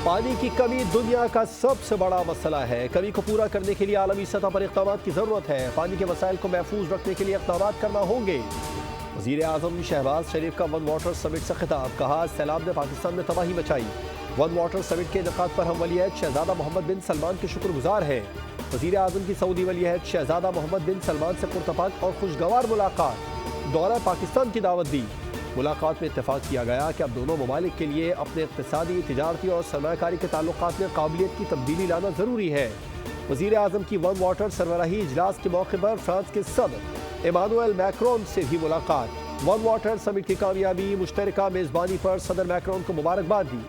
पानी की कमी दुनिया का सबसे बड़ा मसला है। कमी को पूरा करने के लिए आलमी सतह पर इक़दाम की ज़रूरत है। पानी के वसाइल को महफूज रखने के लिए इक़दाम करना होंगे। वज़ीर आज़म शहबाज शरीफ का वन वाटर समिट से खिताब, कहा सैलाब ने पाकिस्तान में तबाही मचाई। वन वाटर समिट के इनेकाद पर हम वली अहद शहजादा मोहम्मद बिन सलमान के शुक्रगुजार हैं। वज़ीर आज़म की सऊदी वली अहद शहजादा मोहम्मद बिन सलमान से पुरतपाक और खुशगवार मुलाकात, दौरा पाकिस्तान की दावत दी। मुलाकात में इत्तेफाक किया गया कि अब दोनों ममालिक के लिए अपने इक़्तिसादी, तिजारती और सरमायाकारी के ताल्लुकात में काबिलियत की तब्दीली लाना ज़रूरी है। वज़ीर आज़म की वन वाटर सरबराही इजलास के मौके पर फ्रांस के सदर इमानुएल मैक्रोन से भी मुलाकात। वन वाटर समिट की कामयाबी, मुश्तरका मेज़बानी पर सदर मैक्रोन को मुबारकबाद दी।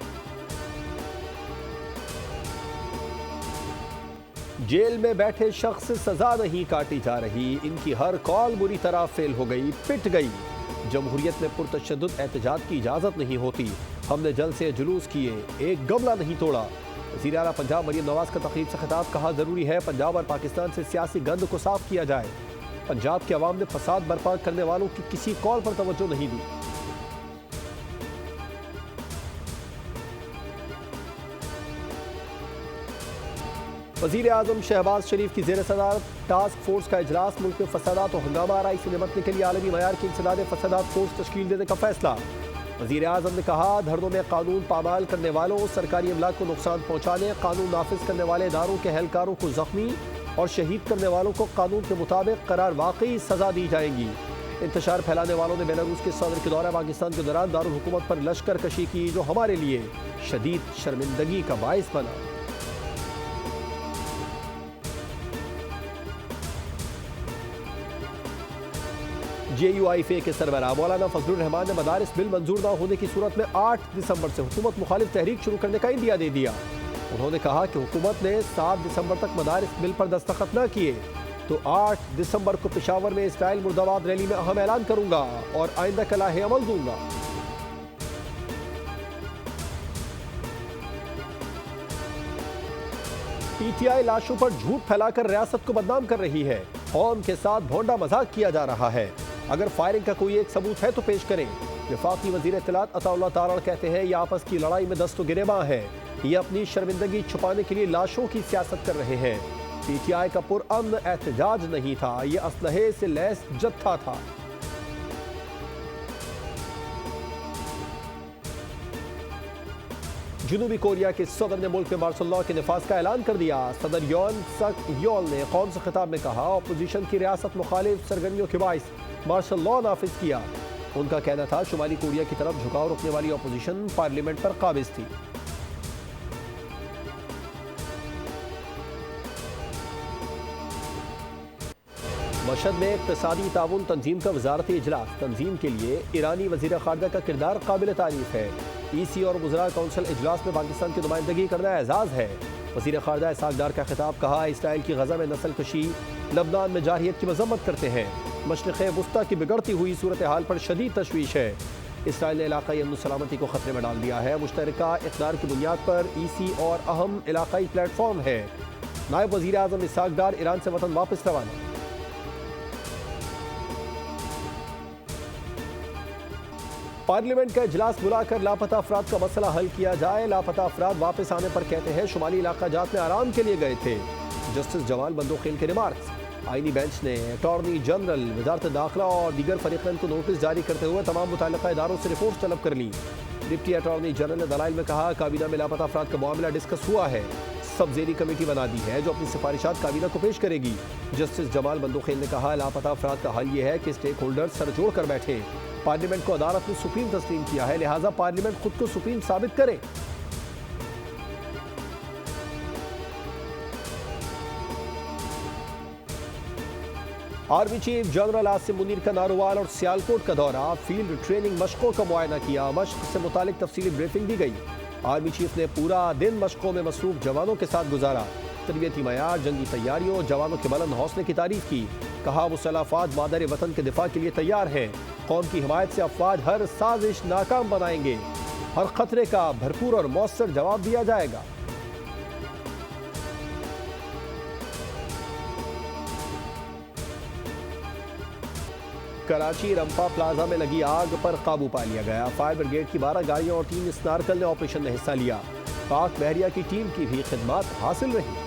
जेल में बैठे शख्स सजा नहीं काटी जा रही, इनकी हर कॉल बुरी तरह फेल हो गई, पिट गई। जमहूरियत में पुरतशद्दुद एहतजाज की इजाज़त नहीं होती। हमने जल से जुलूस किए, एक गमला नहीं तोड़ा। वज़ीर आला पंजाब मरीम नवाज का तक़रीब से खिताब, कहा ज़रूरी है पंजाब और पाकिस्तान से सियासी गंद को साफ किया जाए। पंजाब के अवाम ने फसाद बर्पा करने वालों की किसी कॉल पर तवज्जो नहीं दी। वज़ीर आज़म शहबाज शरीफ की ज़ेर सदारत टास्क फोर्स का इजलास, मुल्क में फसादात और हंगामा आराई से निपटने के लिए आलमी मयार की इंसदाद फसादात फोर्स तश्कील देने का फैसला। वज़ीर आज़म ने कहा धरनों में कानून पामाल करने वालों, सरकारी अमलाक को नुकसान पहुँचाने, कानून नाफिज करने वाले इदारों के एहलकारों को जख्मी और शहीद करने वालों को कानून के मुताबिक करार वाकई सजा दी जाएगी। इंतशार फैलाने वालों ने बेलारूस के सदर के दौरा पाकिस्तान के दौरान दारुल हुकूमत पर लश्कर कशी की, जो हमारे लिए शदीद शर्मिंदगी का बाइस बना। JUIFA के सरबराह मौलाना फजलुर रहमान ने मदारिस बिल मंजूर न होने की सूरत में 8 दिसंबर से हुकूमत मुखालिफ तहरीक शुरू करने का इंदिया दे दिया। उन्होंने कहा कि हुकूमत ने 7 दिसंबर तक मदारिस बिल पर दस्तखत न किए तो 8 दिसंबर को पेशावर में इस्राइल मुर्दाबाद रैली में अहम ऐलान करूंगा और आइंदा कलाहे अमल दूंगा। PTI लाशों पर झूठ फैलाकर रियासत को बदनाम कर रही है। कौम के साथ भोंडा मजाक किया जा रहा है। अगर फायरिंग का कोई एक सबूत है तो पेश करें। वफाकी वजीर इत्तलात अताउल्लाह तारण कहते हैं ये आपस की लड़ाई में दस्तो गिरेबां है। ये अपनी शर्मिंदगी छुपाने के लिए लाशों की सियासत कर रहे हैं। PTI का पुरअमन एहतजाज नहीं था, ये असलहे से लैस जत्था था। जनूबी कोरिया के सदर ने मुल्क में मार्शल लॉ के नफाज का ऐलान कर दिया। सदर योन सक योल ने कौम से खिताब में कहा अपोजिशन की रियासत मुखालिफ सरगर्मियों के बाइस मार्शल लॉ नाफिज किया। उनका कहना था शुमाली कोरिया की तरफ झुकाव रोकने वाली अपोजिशन पार्लियामेंट पर काबिज थी। मशहद में इक़्तिसादी ताउन तंजीम का वजारती इजलास, तंजीम के लिए ईरानी वज़ीर ख़ारजा का किरदार काबिल तारीफ है। EC और वज़रा कौंसिल इजलास में पाकिस्तान की नुमाइंदगी करना एजाज़ है। वज़ीर ख़ारजा इसहाक़ डार का खिताब, कहा इसराइल की गज़ा में नस्ल कशी, लबनान में जारहियत की मज़म्मत करते हैं। मशरिक़ वुस्ता की बिगड़ती हुई सूरत हाल पर शदीद तशवीश है। इसराइल ने इलाक़ाई अमन सलामती को ख़तरे में डाल दिया है। मुश्तरका इक़दार की बुनियाद पर EC और अहम इलाक़ाई प्लेटफॉर्म है। नायब वज़ीर आज़म इसहाक़ डार ईरान से वतन वापस रवाना। पार्लियामेंट का इजलास बुलाकर लापता अफराद का मसला हल किया जाए। लापता अफराद वापस आने पर कहते हैं शुमाली इलाका जात में आराम के लिए गए थे। जस्टिस जमाल बंदोखेल के रिमार्क्स। आईनी बेंच ने अटॉर्नी जनरल, वजारत दाखिला और दीगर फरीक़ैन को नोटिस जारी करते हुए तमाम मुतल्लिक़ा इदारों से रिपोर्ट तलब कर ली। डिप्टी अटॉर्नी जनरल ने दलाइल में कहा काबीना में लापता अफराद का मामला डिस्कस हुआ है। सब ज़ेरी कमेटी बना दी है जो अपनी सिफारिशात काबीना को पेश करेगी। जस्टिस जमाल बंदोखेल ने कहा लापता अफराद का हल ये है कि स्टेक होल्डर्स सर जोड़ कर बैठे। पार्लियामेंट को अदालत ने सुप्रीम तस्लीम किया है, लिहाजा पार्लियामेंट खुद को सुप्रीम साबित करे। Army chief general Asim Munir का नारोवाल और सियालकोट का दौरा, फील्ड ट्रेनिंग मशकों का मुआयना किया। मशक से मुतालिक तफसीली ब्रीफिंग दी गई। आर्मी चीफ ने पूरा दिन मशकों में मसरूफ जवानों के साथ गुजारा। तरबियती मयार, जंगी तैयारियों, जवानों के बुलंद हौसले की तारीफ की। कहा मुसल्लह अफवाज मादर वतन के दिफा के लिए तैयार है। कौम की हिमायत से अफवाज हर साजिश नाकाम बनाएंगे। हर खतरे का भरपूर और मौसर जवाब दिया जाएगा। कराची रंपा प्लाजा में लगी आग पर काबू पा लिया गया। फायर ब्रिगेड की 12 गाड़ियों और 3 स्नार्कल ने ऑपरेशन में हिस्सा लिया। पाक बहरिया की टीम की भी खिदमत हासिल रही।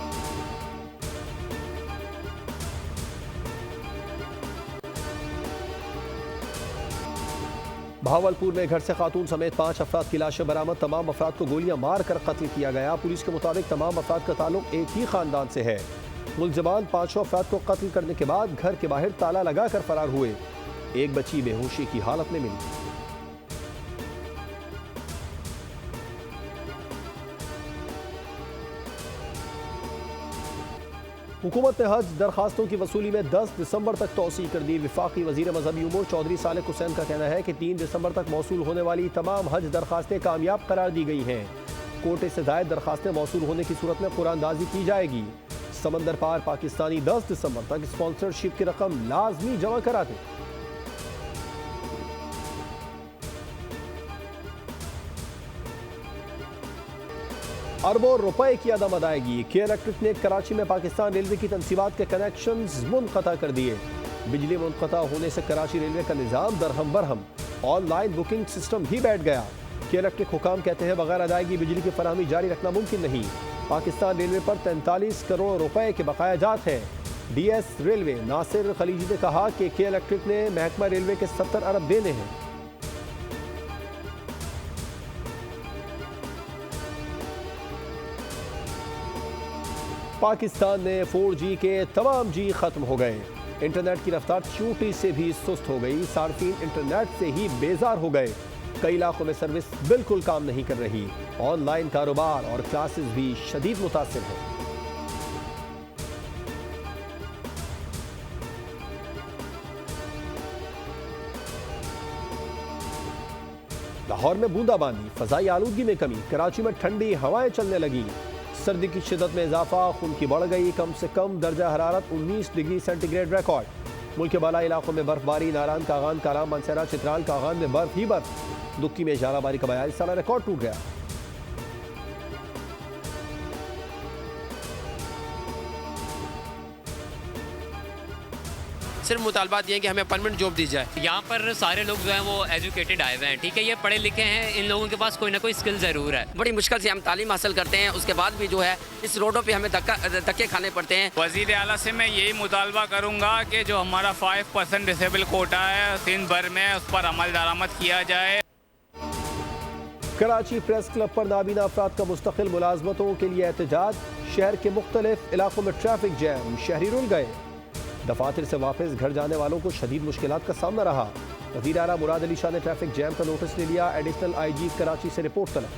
भावलपुर में घर से खातून समेत 5 अफराद की लाशें बरामद। तमाम अफराद को गोलियां मार कर कत्ल किया गया। पुलिस के मुताबिक तमाम अफराद का ताल्लुक एक ही खानदान से है। मुलजिमान 5 अफराद को कत्ल करने के बाद घर के बाहर ताला लगाकर फरार हुए। एक बच्ची बेहोशी की हालत में मिली। हुकूमत ने हज दरखास्तों की वसूली में 10 दिसंबर तक तौसी कर दी। वफाकी वजीर मजहबी उमूर चौधरी सालेक हुसैन का कहना है कि 3 दिसंबर तक मौसूल होने वाली तमाम हज दरखास्तें कामयाब करार दी गई हैं। कोटे से जायद दरखास्तें मौसूल होने की सूरत में कुरानदाजी की जाएगी। समंदर पार पाकिस्तानी 10 दिसंबर तक स्पॉन्सरशिप की रकम लाजमी जमा करा दें। अरबों रुपए की अदम अदायगी। के इलेक्ट्रिक ने कराची में पाकिस्तान रेलवे की तनसीबात के कनेक्शंस मुनक़ता कर दिए। बिजली मुनक़ता होने से कराची रेलवे का निज़ाम दरहम बरहम। ऑनलाइन बुकिंग सिस्टम भी बैठ गया। के इलेक्ट्रिक हुकाम कहते हैं बगैर अदायगी बिजली की फराहमी जारी रखना मुमकिन नहीं। पाकिस्तान रेलवे पर 43 करोड़ रुपए के बकाया जात है। DS रेलवे नासिर खलीजी ने कहा कि के इलेक्ट्रिक ने महकमा रेलवे के 70 अरब देने हैं। पाकिस्तान में 4G के तमाम जी खत्म हो गए। इंटरनेट की रफ्तार चोटी से भी सुस्त हो गई। सार्फिन इंटरनेट से ही बेजार हो गए। कई इलाकों में सर्विस बिल्कुल काम नहीं कर रही। ऑनलाइन कारोबार और क्लासेस भी शदीद मुतासिर हैं। लाहौर में बूंदाबांदी, फजाई आलूदगी में कमी। कराची में ठंडी हवाएं चलने लगी। सर्दी की शिद्दत में इजाफा, खून की बढ़ गई। कम से कम दर्जा हरारत 19 डिग्री सेंटीग्रेड रिकॉर्ड। मुल्क के बालाई इलाकों में बर्फबारी। नारायण कागान, कालाम, मानसरा, चित्राल, कागान में बर्फ ही बर्फ। दुक्की में झालाबारी का 42 साल रिकॉर्ड टूट गया। सिर्फ मुतालबात ये है कि हमें परमानेंट जॉब दी जाए। यहाँ पर सारे लोग जो हैं वो एजुकेटेड आए हुए हैं, ठीक है, ये पढ़े लिखे हैं, इन लोगों के पास कोई ना कोई स्किल ज़रूर है। बड़ी मुश्किल से हम तालीम हासिल करते हैं, उसके बाद भी जो है इस रोडों पे हमें धक्के खाने पड़ते हैं। वज़ीर आला से मैं यही मुतालबा करूँगा कि जो हमारा 5% डिसेबल कोटा है सिंध भर में, उस पर अमल दरामद किया जाए। कराची प्रेस क्लब पर नाबीना अफराद का मुस्तकिल मुलाजमतों के लिए एहतजाज। शहर के मुख्तलिफ इलाकों में ट्रैफिक जैम, शहरी रुल गए। दफातर से वापस घर जाने वालों को शदीद मुश्किलात का सामना रहा। वज़ीर आला मुराद अली शाह ने ट्रैफिक जैम का नोटिस ले लिया। एडिशनल IG कराची से रिपोर्ट तलब।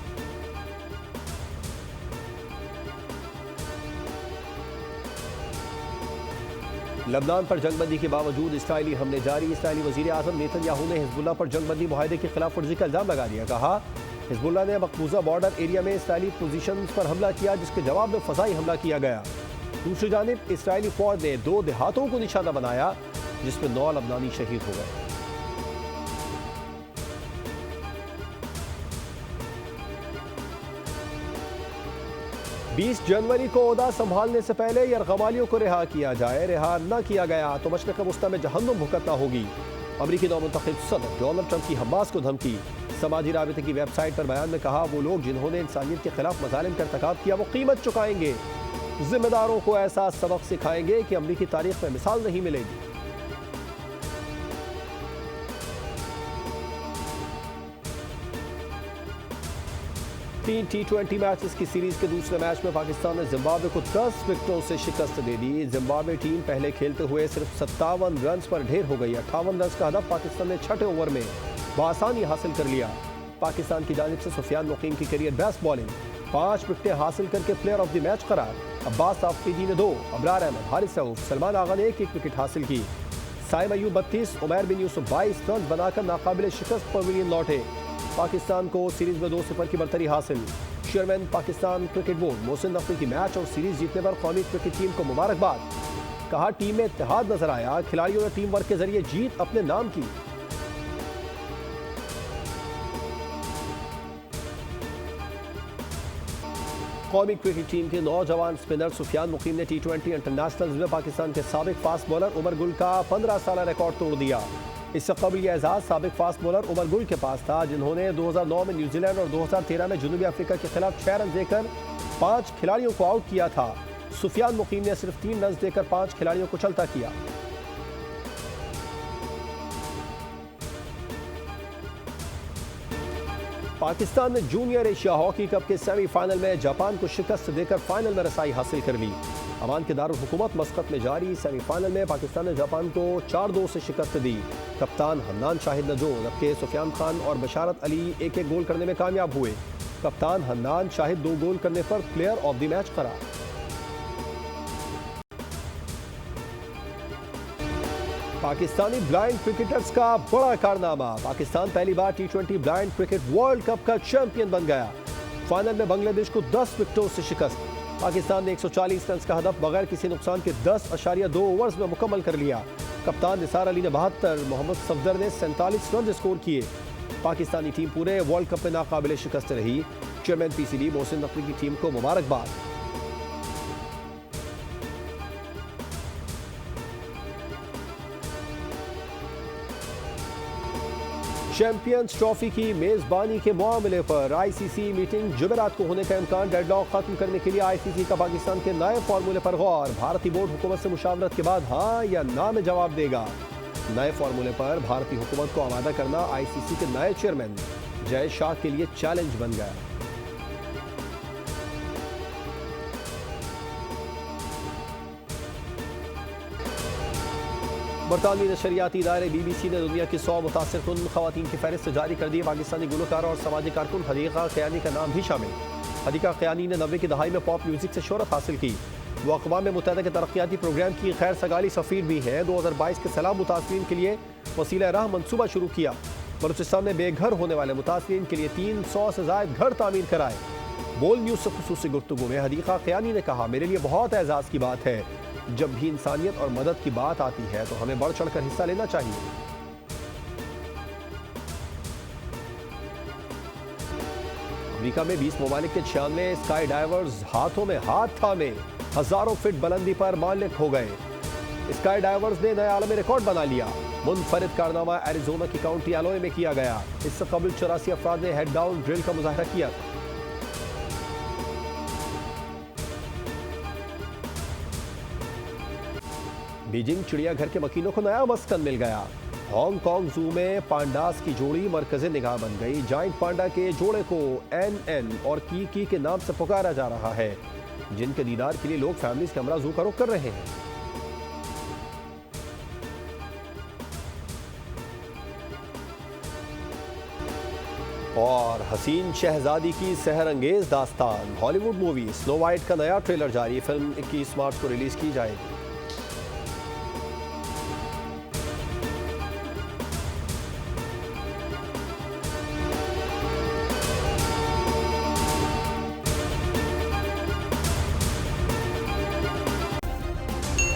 लबनान पर जंगबंदी के बावजूद इसराइली हमले जारी। इसराइली वज़ीर आज़म नेतन्याहू ने हिजबुल्लाह पर जंगबंदी मुआहदे की खिलाफ वर्जी का इल्ज़ाम लगा दिया। कहा हिजबुल्लाह ने मकबूजा बॉर्डर एरिया में इसराइली पोजीशन पर हमला किया, जिसके जवाब में फ़ज़ाई हमला किया गया। दूसरी जानिब इसराइली फौज ने 2 देहातों को निशाना बनाया, जिसमें 9 लबनानी शहीद हो गए। बीस जनवरी को ओहदा संभालने से पहले यरगमालियों को रिहा किया जाए। रिहा न किया गया तो मशरिक़ वस्ता में जहन्नुम भुगतना होगी। अमरीकी नौमुंतखब सदर डोनाल्ड ट्रंप की हमास को धमकी। समाजी राबिते की वेबसाइट पर बयान में कहा वो लोग जिन्होंने इंसानियत के खिलाफ मज़ालिम का इर्तिकाब किया वो कीमत चुकाएंगे। जिम्मेदारों को ऐसा सबक सिखाएंगे कि अमरीकी तारीख में मिसाल नहीं मिलेगी। तीन T20 मैचेस की सीरीज के दूसरे मैच में पाकिस्तान ने जिम्बाब्वे को 10 विकेटों से शिकस्त दे दी। जिम्बाब्वे टीम पहले खेलते हुए सिर्फ 57 रन पर ढेर हो गई। 58 रन का हदफ पाकिस्तान ने 6ठे ओवर में बआसानी हासिल कर लिया। पाकिस्तान की जानिब से सुफियान मुकीम की करियर बेस्ट बॉलिंग, 5 विकेटें हासिल करके प्लेयर ऑफ द मैच करार। अब्बास आफरीदी ने 2, अबरार अहमद, हारिस रऊफ, सलमान आगा ने 1-1 विकेट हासिल की। साइम अयूब 32, उमैर बिन यूसुफ 22 रन बनाकर नाकाबिल शिकस्त पवेलियन लौटे। पाकिस्तान को सीरीज में 2-0 की बरतरी हासिल। Chairman Pakistan cricket board Mohsin Naqvi की मैच और सीरीज जीतने पर कौमी क्रिकेट टीम को मुबारकबाद। कहा टीम में इत्तेहाद नजर आया, खिलाड़ियों ने टीम वर्क के जरिए जीत अपने नाम की। कौमी क्रिकेट टीम के नौजवान स्पिनर सुफियान मुकीम ने T20 इंटरनेशनल में पाकिस्तान के साबिक फास्ट बॉलर उमर गुल का 15 साल रिकॉर्ड तोड़ दिया। इससे कबल यह एजाज साबिक फास्ट बॉलर उमर गुल के पास था, जिन्होंने 2009 में न्यूजीलैंड और 2013 में जनूबी अफ्रीका के खिलाफ 6 रन देकर 5 खिलाड़ियों को आउट किया था। सुफियान मुकीम ने सिर्फ 3 रन देकर 5 खिलाड़ियों को चलता किया। पाकिस्तान ने जूनियर एशिया हॉकी कप के सेमीफाइनल में जापान को शिकस्त देकर फाइनल में रसाई हासिल कर ली। अमान के दारुल हुकूमत मस्कत में जारी सेमीफाइनल में पाकिस्तान ने जापान को 4-2 से शिकस्त दी। कप्तान हन्नान शाहिद नजो जबकि सुफियान खान और बशारत अली एक गोल करने में कामयाब हुए। कप्तान हन्नान शाहिद 2 गोल करने पर प्लेयर ऑफ द मैच करार। पाकिस्तानी ब्लाइंड क्रिकेटर्स का बड़ा कारनामा, पाकिस्तान पहली बार T20 blind cricket world cup का चैंपियन बन गया। फाइनल में बांग्लादेश को 10 विकेटों से शिकस्त। पाकिस्तान ने 140 रन का हदफ बगैर किसी नुकसान के 10.2 ओवर्स में मुकम्मल कर लिया। कप्तान निसार अली ने 72, मोहम्मद सफदर ने 47 रन स्कोर किए। पाकिस्तानी टीम पूरे वर्ल्ड कप में नाकाबिले शिकस्त रही। चेयरमैन PCB मोहसिन नकवी की टीम को मुबारकबाद। चैंपियंस ट्रॉफी की मेजबानी के मामले पर ICC मीटिंग जुमेरात को होने का इम्कान। डेडलॉक खत्म करने के लिए ICC का पाकिस्तान के नए फार्मूले पर गौर। भारतीय बोर्ड हुकूमत से मुशावरत के बाद हाँ या ना में जवाब देगा। नए फार्मूले पर भारतीय हुकूमत को आमादा करना ICC के नए चेयरमैन जय शाह के लिए चैलेंज बन गया। बरतानवी नशरियाती इदारे BBC ने दुनिया की 100 मुतासिरकुन खवातीन की फहरिस्त जारी कर दी। पाकिस्तानी गुलकार और समाजी कारकुन हदीका क़यानी का नाम भी शामिल। हदीका क़यानी ने 90 की दहाई में पॉप म्यूजिक से शोहरत हासिल की। वो अक़वाम मुत्तहिदा के तरक्याती प्रोग्राम की खैर सगाली सफ़ीर भी हैं। 2022 के सैलाब मुतासरीन के लिए वसीला राह मनसूबा शुरू किया। बलूचिस्तान में बेघर होने वाले मुतासरीन के लिए 300 से ज़ायद घर तामीर कराए। बोल न्यूज़ से खुसूसी गुफ्तगू में हदीका क़यानी ने कहा, मेरे लिए बहुत एजाज़ की बात है, जब भी इंसानियत और मदद की बात आती है तो हमें बढ़ चढ़कर हिस्सा लेना चाहिए। अमेरिका में 20 ममालिक के 96 स्काई डाइवर्स हाथों में हाथ थामे हजारों फीट बुलंदी पर मालिक हो गए। स्काई डाइवर्स ने नया आलमी रिकॉर्ड बना लिया। मुनफरिद कारनामा एरिजोना की काउंटी एलोय में किया गया। इससे कबल 84 अफराद ने हेड डाउन ड्रिल का मुजाहरा किया था। बीजिंग चिड़ियाघर के मकीनों को नया मस्कन मिल गया। हांगकांग जू में पांडास की जोड़ी मरकज़े निगाह बन गई। जाइंट पांडा के जोड़े को NN और की के नाम से पुकारा जा रहा है, जिनके दीदार के लिए लोग फैमिलीज कैमरा जू का रुख कर रहे हैं। और हसीन शहजादी की सहरंगेज दास्तान, हॉलीवुड मूवी स्नो वाइट का नया ट्रेलर जारी। फिल्म 21 मार्च को रिलीज की जाएगी।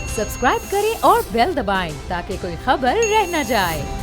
सब्सक्राइब करें और बेल दबाएं ताकि कोई खबर रह न जाए।